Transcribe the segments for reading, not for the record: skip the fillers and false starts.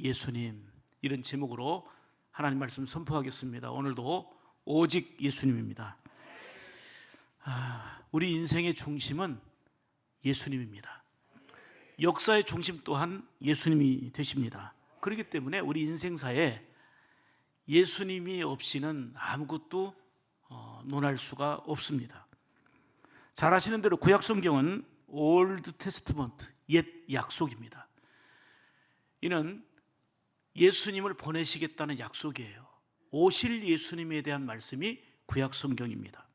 예수님, 이런 제목으로 하나님 말씀 선포하겠습니다. 오늘도 오직 예수님입니다. 우리 인생의 중심은 예수님입니다. 역사의 중심 또한 예수님이 되십니다. 그렇기 때문에 우리 인생사에 예수님이 없이는 아무것도 논할 수가 없습니다. 잘 아시는 대로 구약 성경은 올드 테스트먼트, 옛 약속입니다. 이는 예수님을 보내시겠다는 약속이에요. 오실 예수님에 대한 말씀이 구약 성경입니다.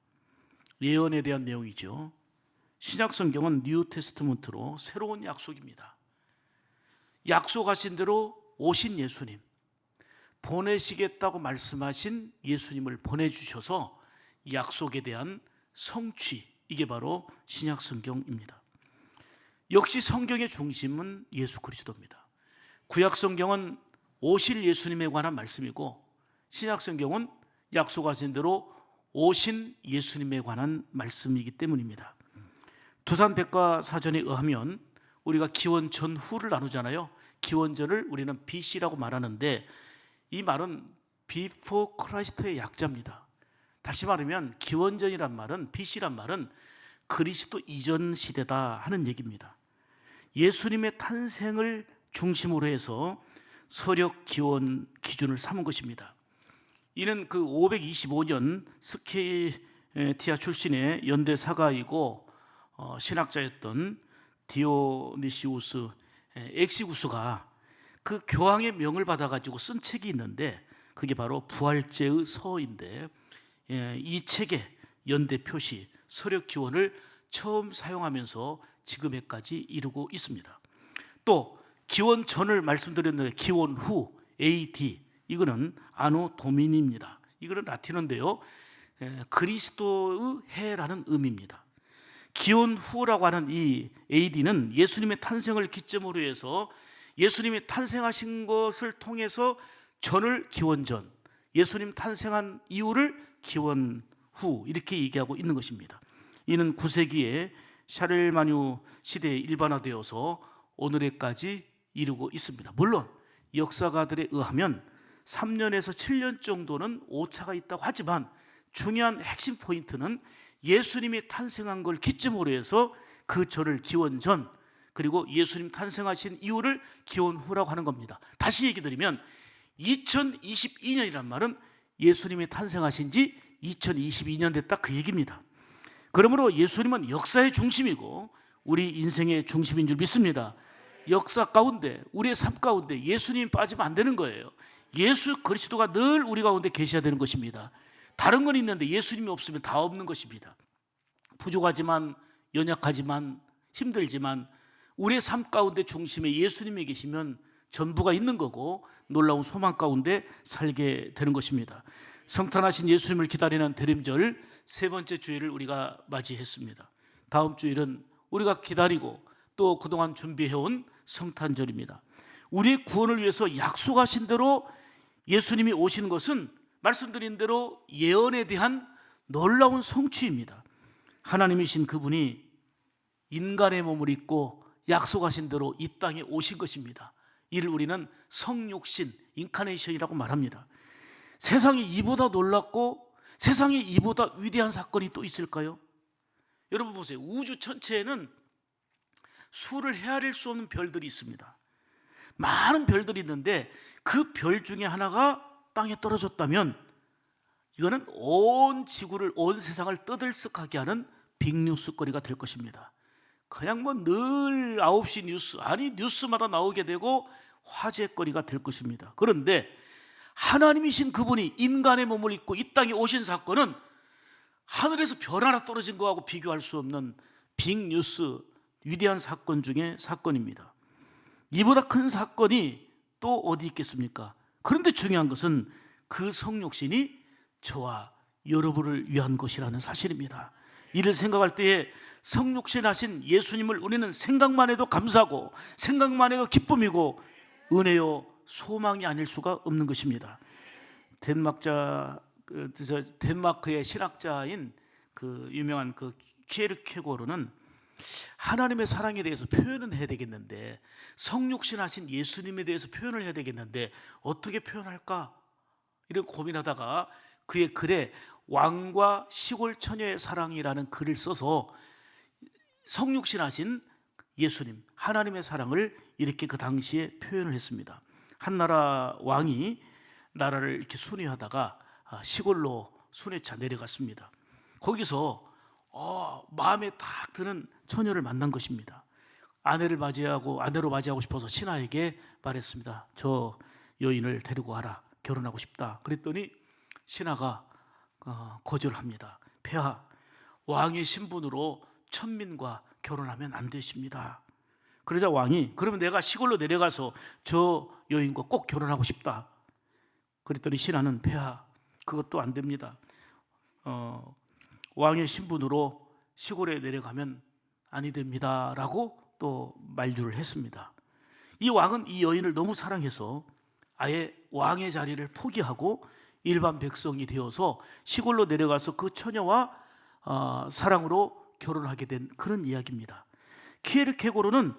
예언에 대한 내용이죠. 신약 성경은 뉴 테스트먼트로 새로운 약속입니다. 약속하신 대로 오신 예수님, 보내시겠다고 말씀하신 예수님을 보내주셔서 약속에 대한 성취, 이게 바로 신약 성경입니다. 역시 성경의 중심은 예수 그리스도입니다. 구약 성경은 오실 예수님에 관한 말씀이고, 신약 성경은 약속하신 대로 오신 예수님에 관한 말씀이기 때문입니다. 두산 백과사전에 의하면 우리가 기원 전후를 나누잖아요. 기원전을 우리는 BC라고 말하는데, 이 말은 Before Christ의 약자입니다. 다시 말하면 기원전이란 말은, BC란 말은 그리스도 이전 시대다 하는 얘기입니다. 예수님의 탄생을 중심으로 해서 서력 기원 기준을 삼은 것입니다. 이는 그 525년 스키티아 출신의 연대 사가이고 신학자였던 디오니시우스 엑시구스가 그 교황의 명을 받아가지고 쓴 책이 있는데, 그게 바로 부활제의 서인데, 이 책의 연대 표시 서력 기원을 처음 사용하면서 지금에까지 이르고 있습니다. 또 기원 전을 말씀드렸는데 기원 후 AD, 이거는 아노 도미니입니다. 이거는 라틴어인데요, 그리스도의 해라는 의미입니다. 기원 후라고 하는 이 AD는 예수님의 탄생을 기점으로 해서 예수님이 탄생하신 것을 통해서 전을 기원전, 예수님 탄생한 이후를 기원 후, 이렇게 얘기하고 있는 것입니다. 이는 9세기에 샤를마뉴 시대에 일반화되어서 오늘에까지 이르고 있습니다. 물론 역사가들에 의하면 3년에서 7년 정도는 오차가 있다고 하지만, 중요한 핵심 포인트는 예수님이 탄생한 걸 기점으로 해서 그 절을 기원 전, 그리고 예수님 탄생하신 이후를 기원 후라고 하는 겁니다. 다시 얘기 드리면 2022년이란 말은 예수님이 탄생하신 지 2022년 됐다, 그 얘기입니다. 그러므로 예수님은 역사의 중심이고 우리 인생의 중심인 줄 믿습니다. 역사 가운데, 우리의 삶 가운데 예수님이 빠지면 안 되는 거예요. 예수 그리스도가 늘 우리 가운데 계셔야 되는 것입니다. 다른 건 있는데 예수님이 없으면 다 없는 것입니다. 부족하지만, 연약하지만, 힘들지만 우리의 삶 가운데 중심에 예수님이 계시면 전부가 있는 거고 놀라운 소망 가운데 살게 되는 것입니다. 성탄하신 예수님을 기다리는 대림절 세 번째 주일을 우리가 맞이했습니다. 다음 주일은 우리가 기다리고 또 그동안 준비해온 성탄절입니다. 우리의 구원을 위해서 약속하신 대로 예수님이 오시는 것은 말씀드린 대로 예언에 대한 놀라운 성취입니다. 하나님이신 그분이 인간의 몸을 입고 약속하신 대로 이 땅에 오신 것입니다. 이를 우리는 성육신, 인카네이션이라고 말합니다. 세상에 이보다 놀랍고 세상에 이보다 위대한 사건이 또 있을까요? 여러분 보세요. 우주 전체에는 수를 헤아릴 수 없는 별들이 있습니다. 많은 별들이 있는데 그 별 중에 하나가 땅에 떨어졌다면 이거는 온 지구를, 온 세상을 떠들썩하게 하는 빅뉴스거리가 될 것입니다. 그냥 뭐 늘 9시 뉴스, 아니 뉴스마다 나오게 되고 화제거리가 될 것입니다. 그런데 하나님이신 그분이 인간의 몸을 입고 이 땅에 오신 사건은 하늘에서 별 하나 떨어진 거하고 비교할 수 없는 빅뉴스, 위대한 사건 중에 사건입니다. 이보다 큰 사건이 또 어디 있겠습니까? 그런데 중요한 것은 그 성육신이 저와 여러분을 위한 것이라는 사실입니다. 이를 생각할 때에 성육신하신 예수님을 우리는 생각만 해도 감사하고 생각만 해도 기쁨이고 은혜요 소망이 아닐 수가 없는 것입니다. 덴마크의 신학자인 그 유명한 그 키에르케고르는 하나님의 사랑에 대해서 표현은 해야 되겠는데, 성육신하신 예수님에 대해서 표현을 해야 되겠는데 어떻게 표현할까? 이런 고민하다가 그의 글에 왕과 시골 처녀의 사랑이라는 글을 써서 성육신하신 예수님, 하나님의 사랑을 이렇게 그 당시에 표현을 했습니다. 한 나라 왕이 나라를 이렇게 순회하다가 시골로 순회차 내려갔습니다. 거기서 마음에 딱 드는 처녀를 만난 것입니다. 아내로 맞이하고 싶어서 신하에게 말했습니다. 저 여인을 데리고 와라, 결혼하고 싶다. 그랬더니 신하가 거절합니다. 폐하, 왕의 신분으로 천민과 결혼하면 안 되십니다. 그러자 왕이, 그러면 내가 시골로 내려가서 저 여인과 꼭 결혼하고 싶다. 그랬더니 신하는, 폐하, 그것도 안 됩니다. 왕의 신분으로 시골에 내려가면 아니 됩니다 라고 또 만류를 했습니다. 이 왕은 이 여인을 너무 사랑해서 아예 왕의 자리를 포기하고 일반 백성이 되어서 시골로 내려가서 그 처녀와 사랑으로 결혼하게 된 그런 이야기입니다. 키에르케고르는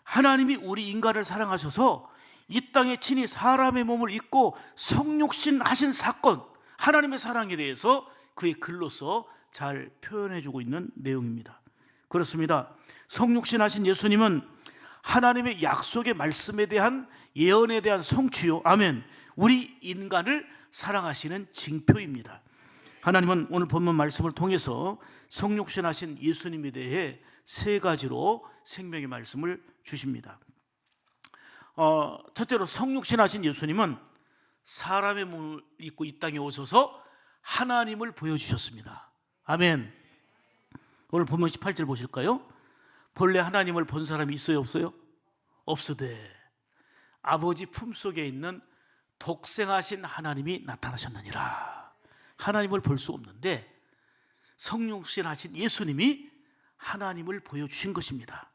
하나님이 우리 인간을 사랑하셔서 이 땅에 친히 사람의 몸을 입고 성육신 하신 사건, 하나님의 사랑에 대해서 그의 글로서 잘 표현해주고 있는 내용입니다. 그렇습니다. 성육신 하신 예수님은 하나님의 약속의 말씀에 대한, 예언에 대한 성취요, 아멘, 우리 인간을 사랑하시는 징표입니다. 하나님은 오늘 본문 말씀을 통해서 성육신 하신 예수님에 대해 세 가지로 생명의 말씀을 주십니다. 첫째로 성육신 하신 예수님은 사람의 몸을 입고 이 땅에 오셔서 하나님을 보여주셨습니다. 아멘. 오늘 본문 18절 보실까요? 본래 하나님을 본 사람이 있어요, 없어요? 없으되 아버지 품속에 있는 독생하신 하나님이 나타나셨느니라. 하나님을 볼 수 없는데 성육신 하신 예수님이 하나님을 보여주신 것입니다.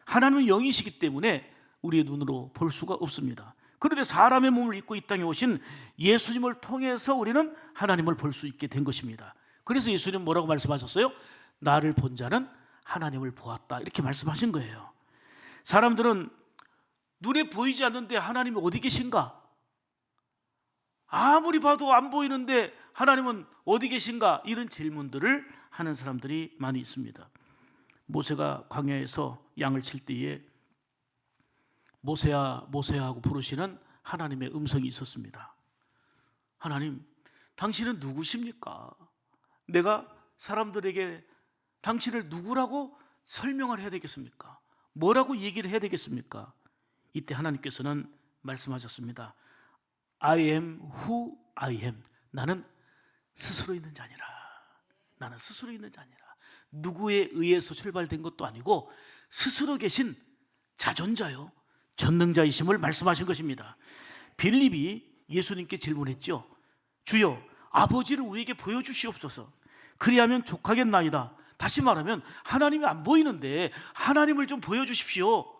하나님은 영이시기 때문에 우리의 눈으로 볼 수가 없습니다. 그런데 사람의 몸을 입고 이 땅에 오신 예수님을 통해서 우리는 하나님을 볼 수 있게 된 것입니다. 그래서 예수님은 뭐라고 말씀하셨어요? 나를 본 자는 하나님을 보았다, 이렇게 말씀하신 거예요. 사람들은 눈에 보이지 않는데 하나님이 어디 계신가? 아무리 봐도 안 보이는데 하나님은 어디 계신가? 이런 질문들을 하는 사람들이 많이 있습니다. 모세가 광야에서 양을 칠 때에 모세야 모세야 하고 부르시는 하나님의 음성이 있었습니다. 하나님, 당신은 누구십니까? 내가 사람들에게 당신을 누구라고 설명을 해야 되겠습니까? 뭐라고 얘기를 해야 되겠습니까? 이때 하나님께서는 말씀하셨습니다. I am who I am. 나는 스스로 있는 자니라. 나는 스스로 있는 자니라. 누구에 의해서 출발된 것도 아니고 스스로 계신 자존자요, 전능자이심을 말씀하신 것입니다. 빌립이 예수님께 질문했죠. 주여, 아버지를 우리에게 보여주시옵소서. 그리하면 족하겠나이다. 다시 말하면 하나님이 안 보이는데 하나님을 좀 보여주십시오.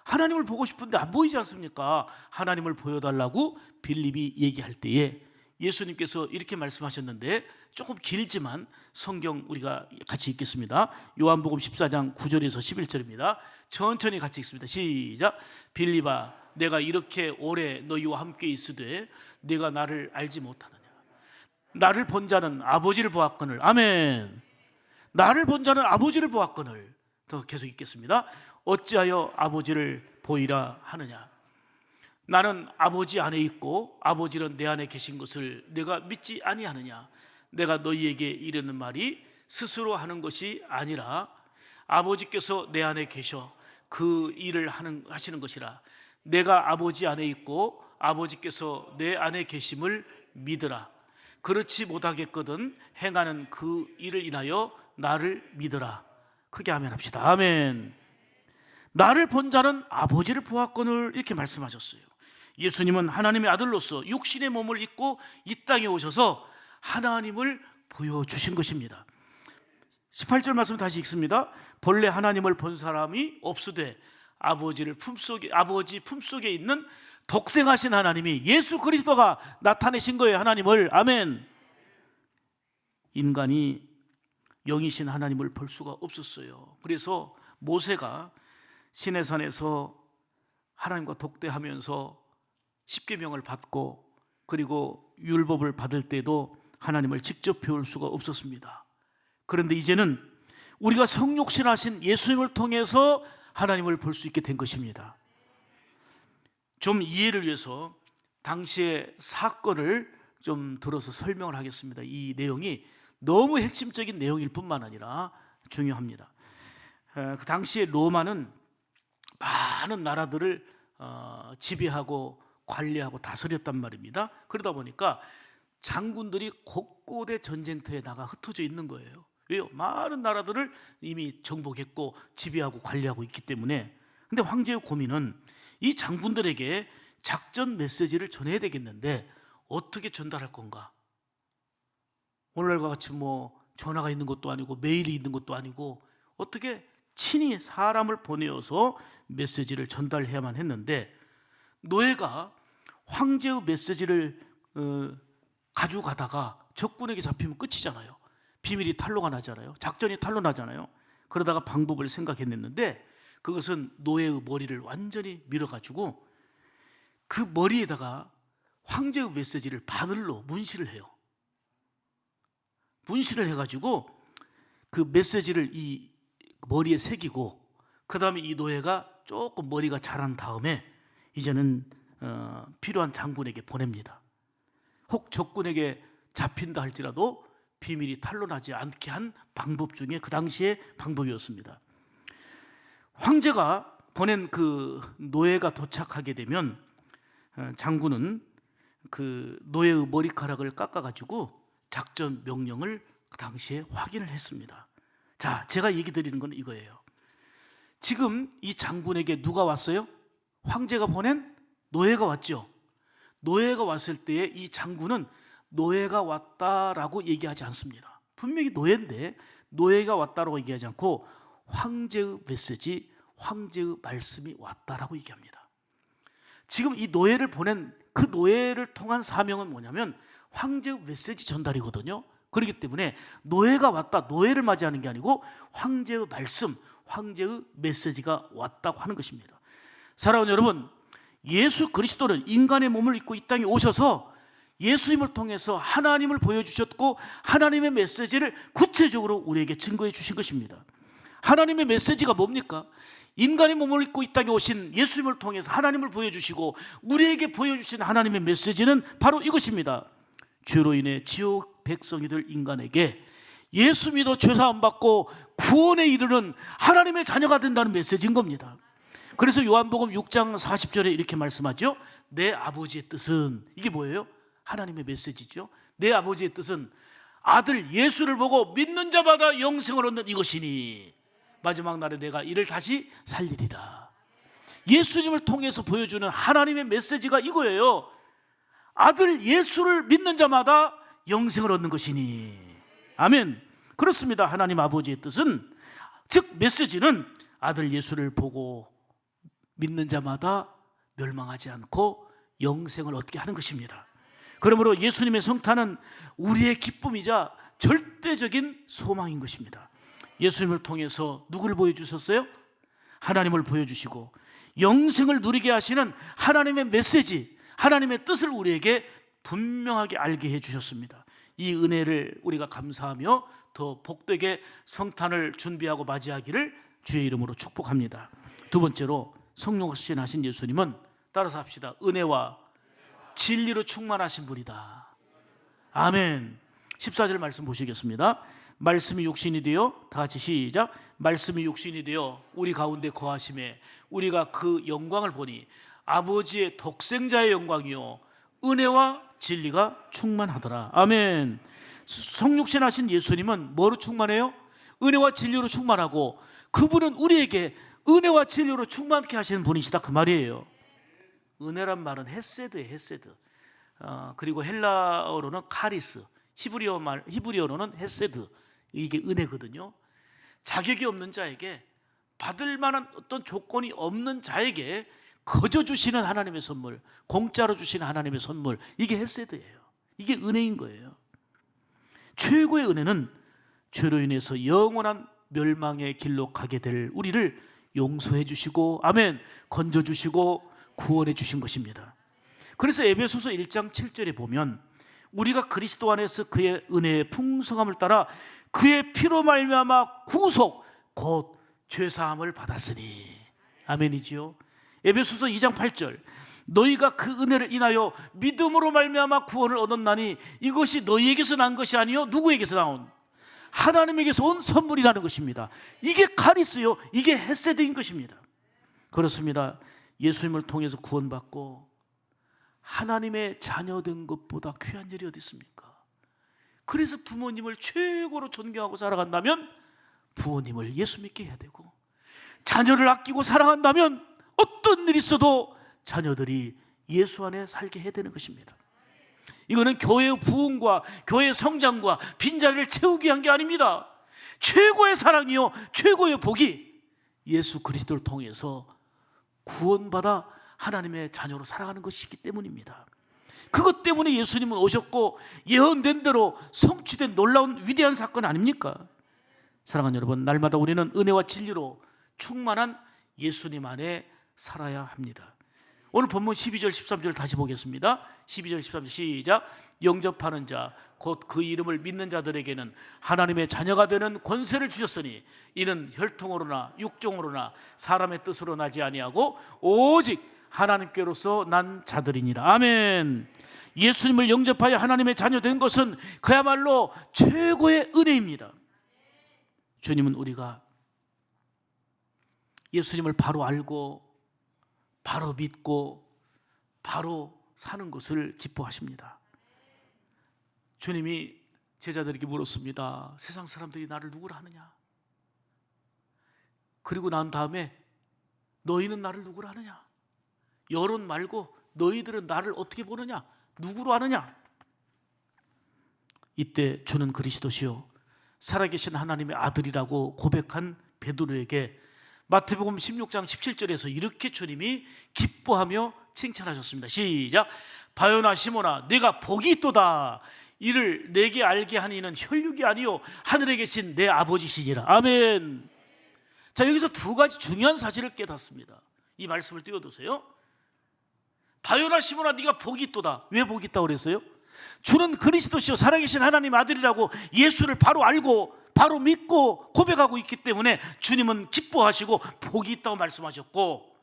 하나님을 보고 싶은데 안 보이지 않습니까? 하나님을 보여달라고 빌립이 얘기할 때에 예수님께서 이렇게 말씀하셨는데, 조금 길지만 성경 우리가 같이 읽겠습니다. 요한복음 14장 9절에서 11절입니다. 천천히 같이 읽습니다. 시작. 빌립아, 내가 이렇게 오래 너희와 함께 있으되 내가 나를 알지 못하느냐? 나를 본 자는 아버지를 보았거늘. 아멘. 나를 본 자는 아버지를 보았거늘. 더 계속 읽겠습니다. 어찌하여 아버지를 보이라 하느냐? 나는 아버지 안에 있고 아버지는 내 안에 계신 것을 내가 믿지 아니하느냐? 내가 너희에게 이르는 말이 스스로 하는 것이 아니라 아버지께서 내 안에 계셔 그 일을 하시는 것이라. 내가 아버지 안에 있고 아버지께서 내 안에 계심을 믿으라. 그렇지 못하겠거든 행하는 그 일을 인하여 나를 믿으라. 크게 아멘 합시다. 아멘. 나를 본 자는 아버지를 보았거늘, 이렇게 말씀하셨어요. 예수님은 하나님의 아들로서 육신의 몸을 입고 이 땅에 오셔서 하나님을 보여주신 것입니다. 18절 말씀 다시 읽습니다. 본래 하나님을 본 사람이 없으되 아버지 품속에 있는 독생하신 하나님이, 예수 그리스도가 나타내신 거예요. 하나님을. 아멘. 인간이 영이신 하나님을 볼 수가 없었어요. 그래서 모세가 시내산에서 하나님과 독대하면서 십계명을 받고 그리고 율법을 받을 때도 하나님을 직접 배울 수가 없었습니다. 그런데 이제는 우리가 성육신하신 예수님을 통해서 하나님을 볼 수 있게 된 것입니다. 좀 이해를 위해서 당시의 사건을 좀 들어서 설명을 하겠습니다. 이 내용이 너무 핵심적인 내용일 뿐만 아니라 중요합니다. 그 당시에 로마는 많은 나라들을 지배하고 관리하고 다스렸단 말입니다. 그러다 보니까 장군들이 곳곳에 전쟁터에 나가 흩어져 있는 거예요. 왜요? 많은 나라들을 이미 정복했고 지배하고 관리하고 있기 때문에. 근데 황제의 고민은 이 장군들에게 작전 메시지를 전해야 되겠는데 어떻게 전달할 건가? 오늘날과 같이 뭐 전화가 있는 것도 아니고 메일이 있는 것도 아니고 어떻게 친히 사람을 보내어서 메시지를 전달해야만 했는데, 노예가 황제의 메시지를 가지고 가다가 적군에게 잡히면 끝이잖아요. 비밀이 탄로가 나잖아요. 작전이 탄로나잖아요. 그러다가 방법을 생각했는데 그것은 노예의 머리를 완전히 밀어가지고 그 머리에다가 황제의 메시지를 바늘로 문신을 해요. 문신을 해가지고 그 메시지를 이 머리에 새기고, 그 다음에 이 노예가 조금 머리가 자란 다음에 이제는 필요한 장군에게 보냅니다. 혹 적군에게 잡힌다 할지라도 비밀이 탄로나지 않게 한 방법 중에 그 당시의 방법이었습니다. 황제가 보낸 그 노예가 도착하게 되면 장군은 그 노예의 머리카락을 깎아가지고 작전 명령을 그 당시에 확인을 했습니다. 자, 제가 얘기 드리는 건 이거예요. 지금 이 장군에게 누가 왔어요? 황제가 보낸 노예가 왔죠. 노예가 왔을 때에 이 장군은 노예가 왔다라고 얘기하지 않습니다. 분명히 노예인데 노예가 왔다라고 얘기하지 않고 황제의 메시지, 황제의 말씀이 왔다라고 얘기합니다. 지금 이 노예를 보낸 그 노예를 통한 사명은 뭐냐면 황제의 메시지 전달이거든요. 그렇기 때문에 노예가 왔다, 노예를 맞이하는 게 아니고 황제의 말씀, 황제의 메시지가 왔다고 하는 것입니다. 사랑하는 여러분, 예수 그리스도는 인간의 몸을 입고 이 땅에 오셔서 예수님을 통해서 하나님을 보여주셨고 하나님의 메시지를 구체적으로 우리에게 증거해 주신 것입니다. 하나님의 메시지가 뭡니까? 인간의 몸을 입고 이 땅에 오신 예수님을 통해서 하나님을 보여주시고 우리에게 보여주신 하나님의 메시지는 바로 이것입니다. 죄로 인해 지옥 백성이 될 인간에게 예수 믿어 죄사함 받고 구원에 이르는 하나님의 자녀가 된다는 메시지인 겁니다. 그래서 요한복음 6장 40절에 이렇게 말씀하죠. 내 아버지의 뜻은, 이게 뭐예요? 하나님의 메시지죠. 내 아버지의 뜻은 아들 예수를 보고 믿는 자마다 영생을 얻는 이것이니 마지막 날에 내가 이를 다시 살리리라. 예수님을 통해서 보여주는 하나님의 메시지가 이거예요. 아들 예수를 믿는 자마다 영생을 얻는 것이니. 아멘. 그렇습니다. 하나님 아버지의 뜻은, 즉 메시지는 아들 예수를 보고 믿는 자마다 멸망하지 않고 영생을 얻게 하는 것입니다. 그러므로 예수님의 성탄은 우리의 기쁨이자 절대적인 소망인 것입니다. 예수님을 통해서 누구를 보여주셨어요? 하나님을 보여주시고 영생을 누리게 하시는 하나님의 메시지, 하나님의 뜻을 우리에게 분명하게 알게 해주셨습니다. 이 은혜를 우리가 감사하며 더 복되게 성탄을 준비하고 맞이하기를 주의 이름으로 축복합니다. 두 번째로, 성육신 하신 예수님은, 따라서 합시다, 은혜와 진리로 충만하신 분이다. 아멘. 14절 말씀 보시겠습니다. 말씀이 육신이 되어, 다 같이 시작. 말씀이 육신이 되어 우리 가운데 거하심에 우리가 그 영광을 보니 아버지의 독생자의 영광이요 은혜와 진리가 충만하더라. 아멘. 성육신 하신 예수님은 뭐로 충만해요? 은혜와 진리로 충만하고, 그분은 우리에게 은혜와 진리로 충만케 하시는 분이시다, 그 말이에요. 은혜란 말은 헤세드예요, 헤세드. 그리고 헬라어로는 카리스, 히브리어로는 헤세드. 이게 은혜거든요. 자격이 없는 자에게, 받을 만한 어떤 조건이 없는 자에게 거저 주시는 하나님의 선물, 공짜로 주시는 하나님의 선물, 이게 헤세드예요. 이게 은혜인 거예요. 최고의 은혜는 죄로 인해서 영원한 멸망의 길로 가게 될 우리를 용서해 주시고, 아멘, 건져 주시고 구원해 주신 것입니다. 그래서 에베소서 1장 7절에 보면 우리가 그리스도 안에서 그의 은혜의 풍성함을 따라 그의 피로 말미암아 구속 곧 죄사함을 받았으니, 아멘이지요. 에베소서 2장 8절, 너희가 그 은혜를 인하여 믿음으로 말미암아 구원을 얻었나니 이것이 너희에게서 난 것이 아니요 누구에게서 나온, 하나님에게서 온 선물이라는 것입니다. 이게 카리스요, 이게 헤세드인 것입니다. 그렇습니다. 예수님을 통해서 구원받고 하나님의 자녀된 것보다 귀한 일이 어디 있습니까? 그래서 부모님을 최고로 존경하고 살아간다면 부모님을 예수 믿게 해야 되고, 자녀를 아끼고 사랑한다면 어떤 일이 있어도 자녀들이 예수 안에 살게 해야 되는 것입니다. 이거는 교회의 부흥과 교회의 성장과 빈자리를 채우기 위한 게 아닙니다. 최고의 사랑이요 최고의 복이 예수 그리스도를 통해서 구원받아 하나님의 자녀로 살아가는 것이기 때문입니다. 그것 때문에 예수님은 오셨고 예언된 대로 성취된 놀라운 위대한 사건 아닙니까? 사랑하는 여러분, 날마다 우리는 은혜와 진리로 충만한 예수님 안에 살아야 합니다. 오늘 본문 12절 13절 다시 보겠습니다. 12절 13절 시작. 영접하는 자 곧 그 이름을 믿는 자들에게는 하나님의 자녀가 되는 권세를 주셨으니 이는 혈통으로나 육종으로나 사람의 뜻으로 나지 아니하고 오직 하나님께로서 난 자들이니라. 아멘. 예수님을 영접하여 하나님의 자녀 된 것은 그야말로 최고의 은혜입니다. 주님은 우리가 예수님을 바로 알고 바로 믿고 바로 사는 것을 기뻐하십니다. 주님이 제자들에게 물었습니다. 세상 사람들이 나를 누구라 하느냐? 그리고 난 다음에 너희는 나를 누구라 하느냐? 여론 말고 너희들은 나를 어떻게 보느냐? 누구로 아느냐? 이때 주는 그리스도시요 살아계신 하나님의 아들이라고 고백한 베드로에게 마태복음 16장 17절에서 이렇게 주님이 기뻐하며 칭찬하셨습니다. 시작. 바요나 시모나 네가 복이 있도다. 이를 내게 알게 하니 이는 혈육이 아니요 하늘에 계신 내 아버지시니라. 아멘. 자, 여기서 두 가지 중요한 사실을 깨닫습니다. 이 말씀을 띄워두세요. 바요나 시모나 네가 복이 있도다. 왜 복이 있다고 그랬어요? 주는 그리스도시요 살아계신 하나님 아들이라고 예수를 바로 알고 바로 믿고 고백하고 있기 때문에 주님은 기뻐하시고 복이 있다고 말씀하셨고,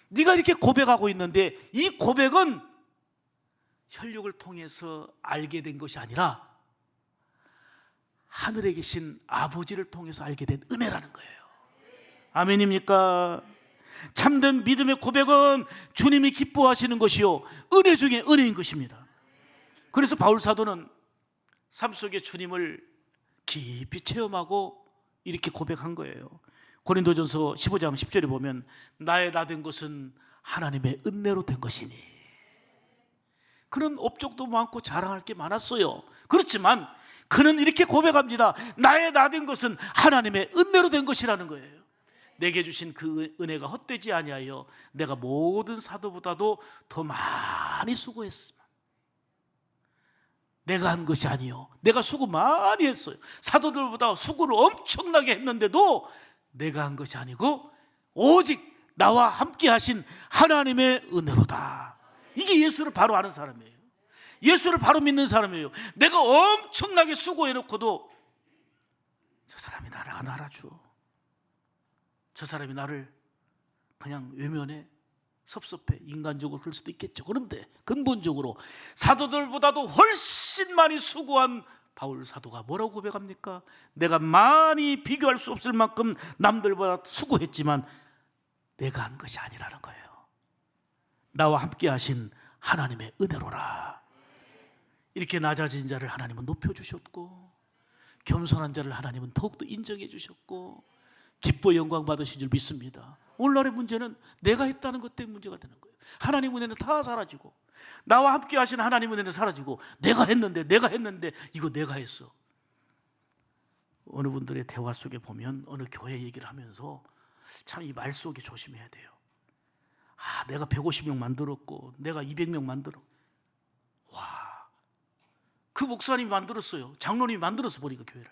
네가 이렇게 고백하고 있는데 이 고백은 혈육을 통해서 알게 된 것이 아니라 하늘에 계신 아버지를 통해서 알게 된 은혜라는 거예요. 아멘입니까? 참된 믿음의 고백은 주님이 기뻐하시는 것이요 은혜 중에 은혜인 것입니다. 그래서 바울 사도는 삶 속에 주님을 깊이 체험하고 이렇게 고백한 거예요. 고린도전서 15장 10절에 보면 나의 나 된 것은 하나님의 은혜로 된 것이니. 그는 업적도 많고 자랑할 게 많았어요. 그렇지만 그는 이렇게 고백합니다. 나의 나 된 것은 하나님의 은혜로 된 것이라는 거예요. 내게 주신 그 은혜가 헛되지 아니하여 내가 모든 사도보다도 더 많이 수고했습니다. 내가 한 것이 아니요 내가 수고 많이 했어요. 사도들보다 수고를 엄청나게 했는데도 내가 한 것이 아니고 오직 나와 함께 하신 하나님의 은혜로다. 이게 예수를 바로 아는 사람이에요. 예수를 바로 믿는 사람이에요. 내가 엄청나게 수고해놓고도 저 사람이 나를 안 알아줘, 저 사람이 나를 그냥 외면해, 섭섭해, 인간적으로 그럴 수도 있겠죠. 그런데 근본적으로 사도들보다도 훨씬 많이 수고한 바울 사도가 뭐라고 고백합니까? 내가 많이 비교할 수 없을 만큼 남들보다 수고했지만 내가 한 것이 아니라는 거예요. 나와 함께 하신 하나님의 은혜로라. 이렇게 낮아진 자를 하나님은 높여주셨고 겸손한 자를 하나님은 더욱더 인정해 주셨고 기뻐 영광 받으신 줄 믿습니다. 오늘날의 문제는 내가 했다는 것 때문에 문제가 되는 거예요. 하나님 은혜는 다 사라지고 나와 함께 하신 하나님 은혜는 사라지고 내가 했는데 이거 내가 했어. 어느 분들의 대화 속에 보면 어느 교회 얘기를 하면서 참 이 말 속에 조심해야 돼요. 내가 150명 만들었고 내가 200명 만들었고, 와, 그 목사님이 만들었어요. 장로님이 만들어서 보니까 교회를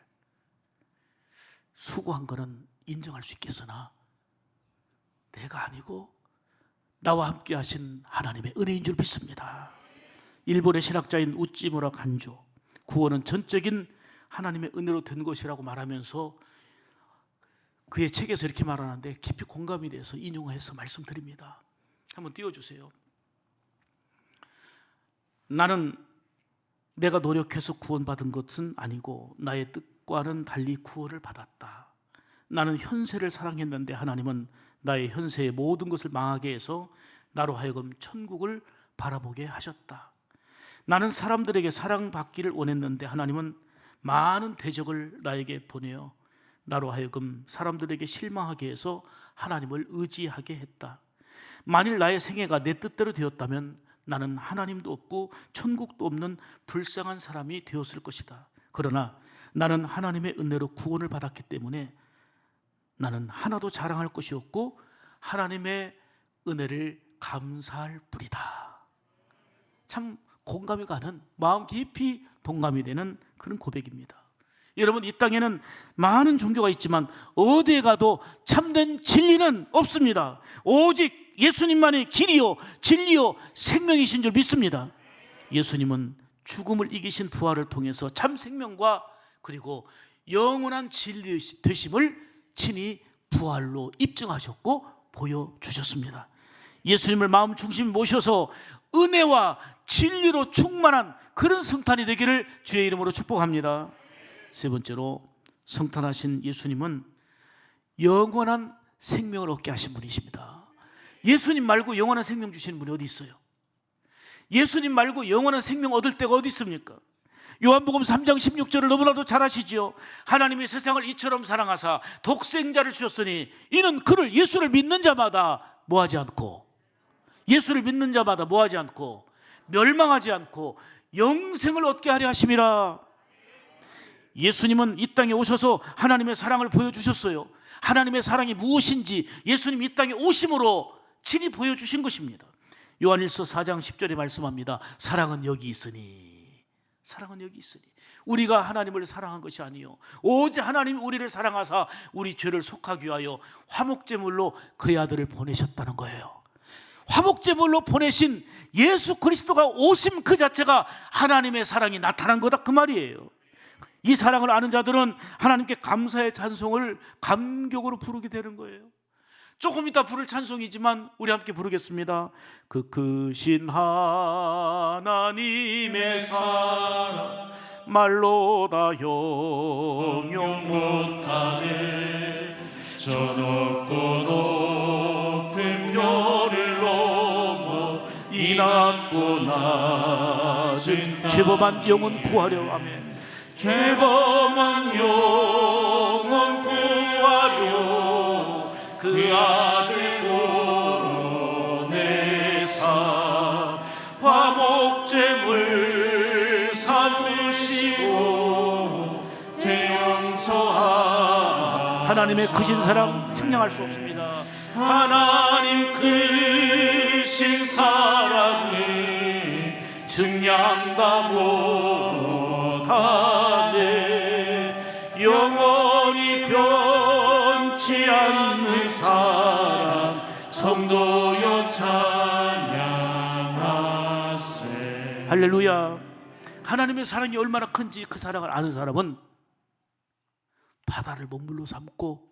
수고한 거는 인정할 수 있겠으나 내가 아니고 나와 함께 하신 하나님의 은혜인 줄 믿습니다. 일본의 신학자인 우찌무라 간조, 구원은 전적인 하나님의 은혜로 된 것이라고 말하면서 그의 책에서 이렇게 말하는데 깊이 공감이 돼서 인용해서 말씀드립니다. 한번 띄워주세요. 나는 내가 노력해서 구원받은 것은 아니고 나의 뜻과는 달리 구원을 받았다. 나는 현세를 사랑했는데 하나님은 나의 현세의 모든 것을 망하게 해서 나로 하여금 천국을 바라보게 하셨다. 나는 사람들에게 사랑받기를 원했는데 하나님은 많은 대적을 나에게 보내어 나로 하여금 사람들에게 실망하게 해서 하나님을 의지하게 했다. 만일 나의 생애가 내 뜻대로 되었다면 나는 하나님도 없고 천국도 없는 불쌍한 사람이 되었을 것이다. 그러나 나는 하나님의 은혜로 구원을 받았기 때문에 나는 하나도 자랑할 것이 없고 하나님의 은혜를 감사할 뿐이다. 참 공감이 가는, 마음 깊이 동감이 되는 그런 고백입니다. 여러분, 이 땅에는 많은 종교가 있지만 어디에 가도 참된 진리는 없습니다. 오직 예수님만의 길이요 진리요 생명이신 줄 믿습니다. 예수님은 죽음을 이기신 부활을 통해서 참 생명과 그리고 영원한 진리 되심을 친히 부활로 입증하셨고 보여주셨습니다. 예수님을 마음 중심에 모셔서 은혜와 진리로 충만한 그런 성탄이 되기를 주의 이름으로 축복합니다. 세 번째로, 성탄하신 예수님은 영원한 생명을 얻게 하신 분이십니다. 예수님 말고 영원한 생명 주시는 분이 어디 있어요? 예수님 말고 영원한 생명 얻을 데가 어디 있습니까? 요한복음 3장 16절을 너무나도 잘 아시죠? 하나님이 세상을 이처럼 사랑하사 독생자를 주셨으니 이는 그를, 예수를 믿는 자마다 뭐하지 않고, 예수를 믿는 자마다 뭐하지 않고 멸망하지 않고 영생을 얻게 하려 하심이라. 예수님은 이 땅에 오셔서 하나님의 사랑을 보여주셨어요. 하나님의 사랑이 무엇인지 예수님이 이 땅에 오심으로 친히 보여주신 것입니다. 요한일서 4장 10절에 말씀합니다. 사랑은 여기 있으니, 사랑은 여기 있으니, 우리가 하나님을 사랑한 것이 아니요 오직 하나님이 우리를 사랑하사 우리 죄를 속하기 위하여 화목제물로 그의 아들을 보내셨다는 거예요. 화목제물로 보내신 예수 그리스도가 오심 그 자체가 하나님의 사랑이 나타난 거다, 그 말이에요. 이 사랑을 아는 자들은 하나님께 감사의 찬송을 감격으로 부르게 되는 거예요. 조금 이따 부를 찬송이지만 우리 함께 부르겠습니다. 그 크신 하나님의 사랑 말로 다 형용 못하네. 저 높고 높은 별을 넘어 이 낮고 낮은 죄범한 영혼 구하려. 아멘. 죄범한 영혼 구하려 그 아들 보내사 화목제물 삼으시고 재용서하. 하나님의 크신 사랑 측량할 수 없습니다. 하나님 크신 사랑을 측량 다 못하네. 영원히 변치 않는 사랑 성도여 찬양하세. 할렐루야. 하나님의 사랑이 얼마나 큰지 그 사랑을 아는 사람은 바다를 먹물로 삼고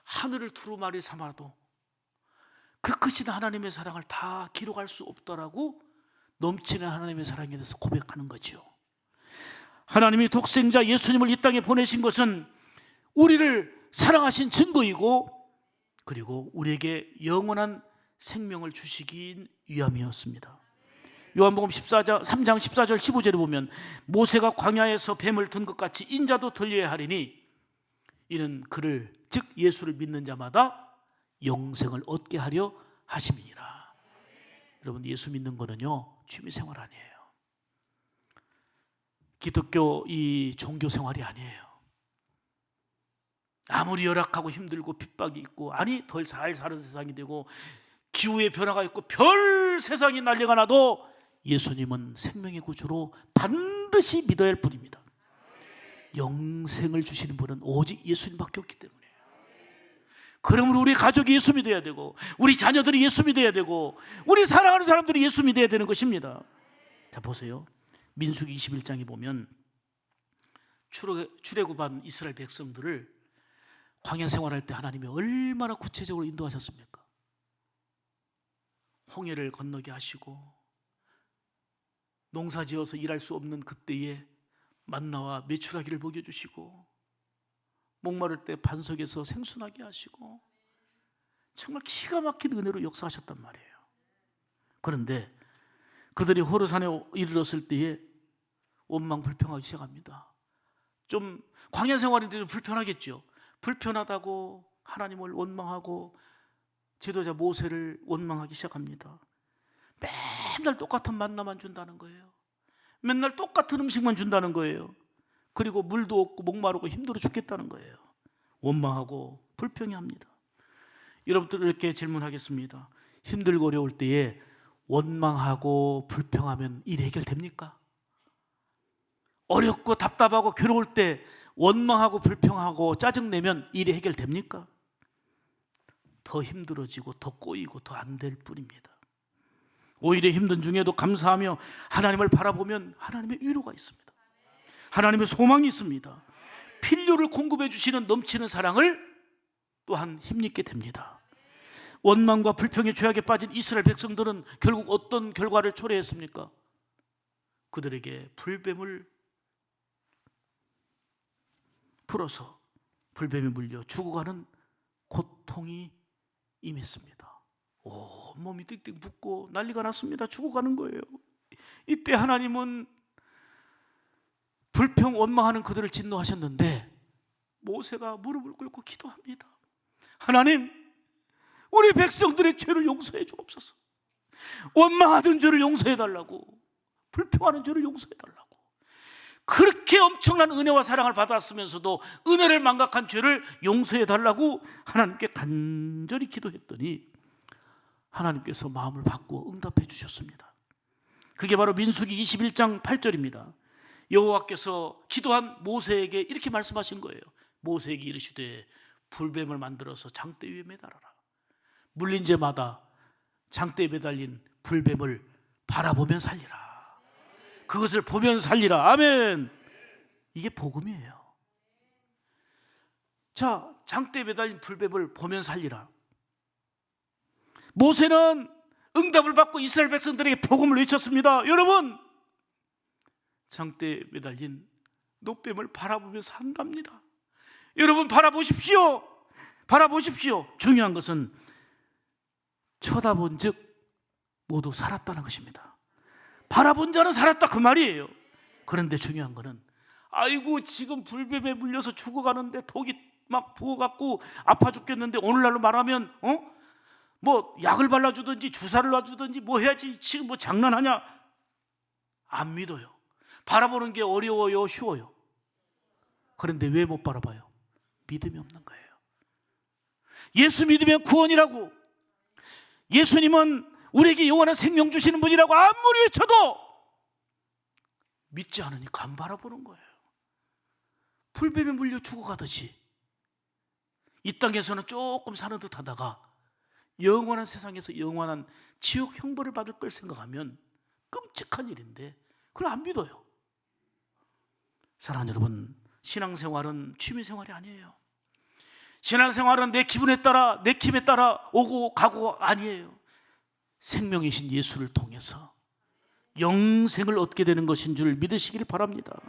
하늘을 두루마리 삼아도 그 크신 하나님의 사랑을 다 기록할 수 없더라고 넘치는 하나님의 사랑에 대해서 고백하는 거죠. 하나님이 독생자 예수님을 이 땅에 보내신 것은 우리를 사랑하신 증거이고 그리고 우리에게 영원한 생명을 주시기 위함이었습니다. 요한복음 3장 14절 15절에 보면 모세가 광야에서 뱀을 든 것 같이 인자도 들려야 하리니 이는 그를, 즉 예수를 믿는 자마다 영생을 얻게 하려 하심이니라. 여러분, 예수 믿는 거는요 취미생활 아니에요. 기독교 이 종교 생활이 아니에요. 아무리 열악하고 힘들고 핍박이 있고, 아니 덜 잘 사는 세상이 되고 기후의 변화가 있고 별 세상이 난리가 나도 예수님은 생명의 구주로 반드시 믿어야 할 뿐입니다. 영생을 주시는 분은 오직 예수님밖에 없기 때문에. 그러므로 우리 가족이 예수 믿어야 되고, 우리 자녀들이 예수 믿어야 되고, 우리 사랑하는 사람들이 예수 믿어야 되는 것입니다. 자, 보세요. 민수기 21장에 보면 출애굽한 이스라엘 백성들을 광야 생활할 때 하나님이 얼마나 구체적으로 인도하셨습니까? 홍해를 건너게 하시고, 농사지어서 일할 수 없는 그때에 만나와 메추라기를 먹여주시고, 목마를 때 반석에서 생수나게 하시고, 정말 기가 막힌 은혜로 역사하셨단 말이에요. 그런데 그들이 호르산에 이르렀을 때에 원망 불평하기 시작합니다. 좀 광야 생활인데 좀 불편하겠죠. 불편하다고 하나님을 원망하고 지도자 모세를 원망하기 시작합니다. 맨날 똑같은 만나만 준다는 거예요. 맨날 똑같은 음식만 준다는 거예요. 그리고 물도 없고 목마르고 힘들어 죽겠다는 거예요. 원망하고 불평해합니다. 여러분들 이렇게 질문하겠습니다. 힘들고 어려울 때에 원망하고 불평하면 일 해결됩니까? 어렵고 답답하고 괴로울 때 원망하고 불평하고 짜증내면 일이 해결됩니까? 더 힘들어지고 더 꼬이고 더 안 될 뿐입니다. 오히려 힘든 중에도 감사하며 하나님을 바라보면 하나님의 위로가 있습니다. 하나님의 소망이 있습니다. 필요를 공급해 주시는 넘치는 사랑을 또한 힘입게 됩니다. 원망과 불평의 죄악에 빠진 이스라엘 백성들은 결국 어떤 결과를 초래했습니까? 그들에게 불뱀을 풀어서 불뱀에 물려 죽어가는 고통이 임했습니다. 몸이 띵띵 붓고 난리가 났습니다. 죽어가는 거예요. 이때 하나님은 불평 원망하는 그들을 진노하셨는데 모세가 무릎을 꿇고 기도합니다. 하나님, 우리 백성들의 죄를 용서해 주옵소서. 원망하던 죄를 용서해 달라고, 불평하는 죄를 용서해 달라고. 그렇게 엄청난 은혜와 사랑을 받았으면서도 은혜를 망각한 죄를 용서해 달라고 하나님께 간절히 기도했더니 하나님께서 마음을 바꾸어 응답해 주셨습니다. 그게 바로 민수기 21장 8절입니다. 여호와께서 기도한 모세에게 이렇게 말씀하신 거예요. 모세에게 이르시되 불뱀을 만들어서 장대 위에 매달아라. 물린 자마다 장대에 매달린 불뱀을 바라보면 살리라. 그것을 보면 살리라. 아멘. 이게 복음이에요. 자, 장대에 매달린 불뱀을 보면 살리라. 모세는 응답을 받고 이스라엘 백성들에게 복음을 외쳤습니다. 여러분, 장대에 매달린 노뱀을 바라보며 산답니다. 여러분, 바라보십시오. 바라보십시오. 중요한 것은 쳐다본 즉 모두 살았다는 것입니다. 바라본 자는 살았다, 그 말이에요. 그런데 중요한 거는 아이고 지금 불뱀에 물려서 죽어가는데 독이 막 부어갖고 아파 죽겠는데 오늘날로 말하면 뭐 약을 발라주든지 주사를 놔주든지 뭐 해야지, 지금 뭐 장난하냐? 안 믿어요. 바라보는 게 어려워요, 쉬워요? 그런데 왜 못 바라봐요? 믿음이 없는 거예요. 예수 믿으면 구원이라고, 예수님은 우리에게 영원한 생명 주시는 분이라고 아무리 외쳐도 믿지 않으니까 안 바라보는 거예요. 불뱀에 물려 죽어가듯이 이 땅에서는 조금 사는 듯 하다가 영원한 세상에서 영원한 지옥 형벌을 받을 걸 생각하면 끔찍한 일인데 그걸 안 믿어요. 사랑하는 여러분, 신앙생활은 취미생활이 아니에요. 신앙생활은 내 기분에 따라, 내 힘에 따라 오고 가고 아니에요. 생명이신 예수를 통해서 영생을 얻게 되는 것인 줄 믿으시길 바랍니다.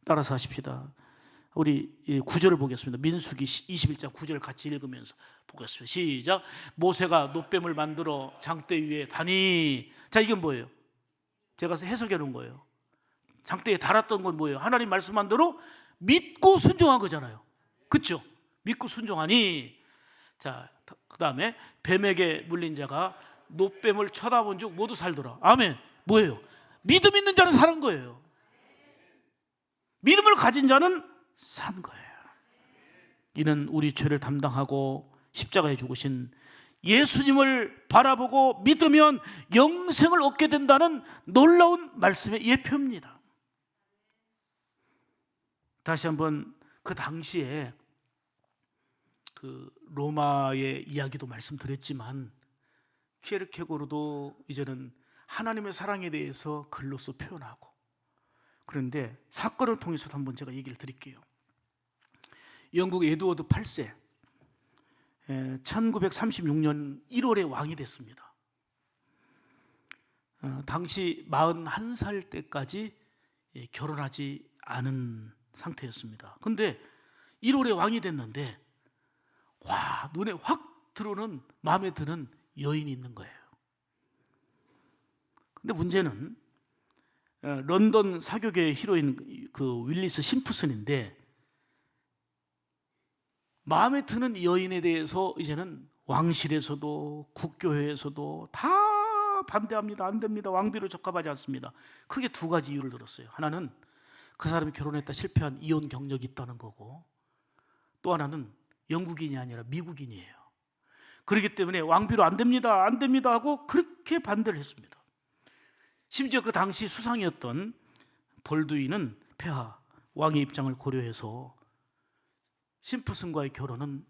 따라서 하십시다. 우리 9절을 보겠습니다. 민수기 21장 9절 같이 읽으면서 보겠습니다. 시작. 모세가 노뱀을 만들어 장대 위에 다니. 자, 이건 뭐예요? 제가 해석해 놓은 거예요. 장대에 달았던 건 뭐예요? 하나님 말씀한 대로 믿고 순종한 거잖아요. 그렇죠? 믿고 순종하니. 자, 그 다음에 뱀에게 물린 자가 노뱀을 쳐다본 즉 모두 살더라. 아멘. 뭐예요? 믿음 있는 자는 사는 거예요. 믿음을 가진 자는 산 거예요. 이는 우리 죄를 담당하고 십자가에 죽으신 예수님을 바라보고 믿으면 영생을 얻게 된다는 놀라운 말씀의 예표입니다. 다시 한번 그 당시에 그 로마의 이야기도 말씀드렸지만 키에르케고르도 이제는 하나님의 사랑에 대해서 글로써 표현하고, 그런데 사건을 통해서 한번 제가 얘기를 드릴게요. 영국 에드워드 8세 1936년 1월에 왕이 됐습니다. 당시 41살 때까지 결혼하지 않은 상태였습니다. 근데 1월에 왕이 됐는데 와, 눈에 확 들어오는, 마음에 드는 여인이 있는 거예요. 근데 문제는 런던 사교계의 히로인 그 윌리스 심프슨인데, 마음에 드는 여인에 대해서 이제는 왕실에서도 국교회에서도 다 반대합니다. 안 됩니다. 왕비로 적합하지 않습니다. 크게 두 가지 이유를 들었어요. 하나는 그 사람이 결혼했다 실패한 이혼 경력이 있다는 거고, 또 하나는 영국인이 아니라 미국인이에요. 그렇기 때문에 왕비로 안 됩니다, 안 됩니다 하고 그렇게 반대를 했습니다. 심지어 그 당시 수상이었던 볼두인은 폐하, 왕의 입장을 고려해서 심프슨과의 결혼은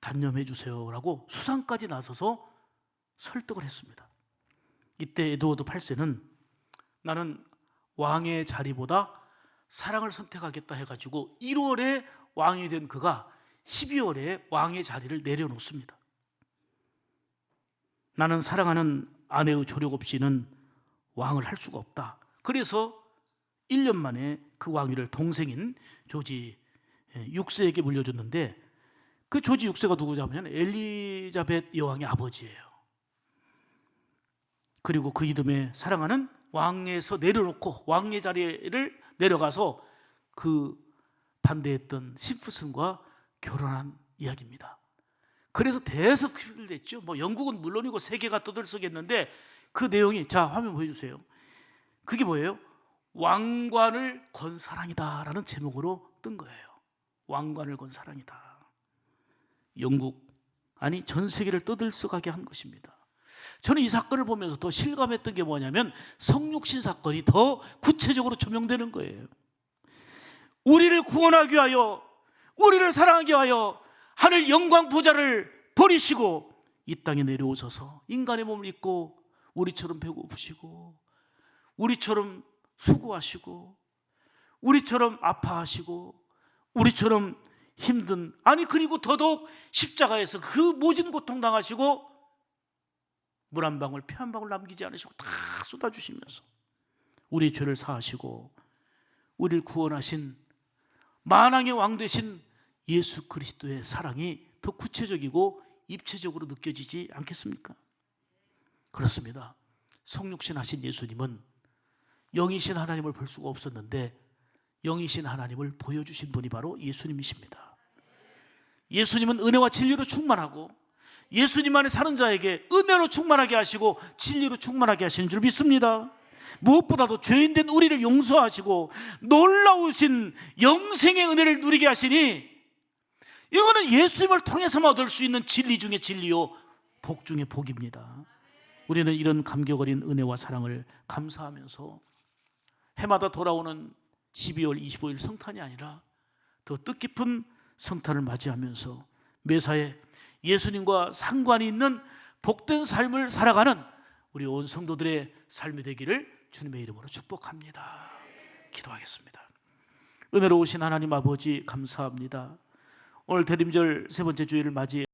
단념해 주세요라고 수상까지 나서서 설득을 했습니다. 이때 에드워드 8세는 나는 왕의 자리보다 사랑을 선택하겠다 해가지고 1월에 왕이 된 그가 12월에 왕의 자리를 내려놓습니다. 나는 사랑하는 아내의 조력 없이는 왕을 할 수가 없다. 그래서 1년 만에 그 왕위를 동생인 조지 6세에게 물려줬는데, 그 조지 6세가 누구냐면 엘리자벳 여왕의 아버지예요. 그리고 그 이듬해 사랑하는 왕에서 내려놓고 왕의 자리를 내려가서 그 반대했던 심프슨과 결혼한 이야기입니다. 그래서 대서특필을 냈죠. 뭐 영국은 물론이고 세계가 떠들썩했는데 그 내용이, 자 화면 보여주세요. 그게 뭐예요? 왕관을 건 사랑이다라는 제목으로 뜬 거예요. 왕관을 건 사랑이다. 영국, 아니 전 세계를 떠들썩하게 한 것입니다. 저는 이 사건을 보면서 더 실감했던 게 뭐냐면 성육신 사건이 더 구체적으로 조명되는 거예요. 우리를 구원하기 위하여, 우리를 사랑하기 위하여 하늘 영광 보좌를 버리시고 이 땅에 내려오셔서 인간의 몸을 입고 우리처럼 배고프시고 우리처럼 수고하시고 우리처럼 아파하시고 우리처럼 힘든, 아니 그리고 더더욱 십자가에서 그 모진 고통 당하시고 물 한 방울 피 한 방울 남기지 않으시고 다 쏟아주시면서 우리 죄를 사하시고 우리를 구원하신 만왕의 왕 되신 예수 그리스도의 사랑이 더 구체적이고 입체적으로 느껴지지 않겠습니까? 그렇습니다. 성육신 하신 예수님은 영이신 하나님을 볼 수가 없었는데 영이신 하나님을 보여주신 분이 바로 예수님이십니다. 예수님은 은혜와 진리로 충만하고 예수님 안에 사는 자에게 은혜로 충만하게 하시고 진리로 충만하게 하시는 줄 믿습니다. 무엇보다도 죄인된 우리를 용서하시고 놀라우신 영생의 은혜를 누리게 하시니, 이거는 예수님을 통해서만 얻을 수 있는 진리 중에 진리요 복 중에 복입니다. 우리는 이런 감격 어린 은혜와 사랑을 감사하면서 해마다 돌아오는 12월 25일 성탄이 아니라 더 뜻깊은 성탄을 맞이하면서 매사에 예수님과 상관이 있는 복된 삶을 살아가는 우리 온 성도들의 삶이 되기를 주님의 이름으로 축복합니다. 기도하겠습니다. 은혜로우신 하나님 아버지 감사합니다. 오늘 대림절 세 번째 주일을 맞이해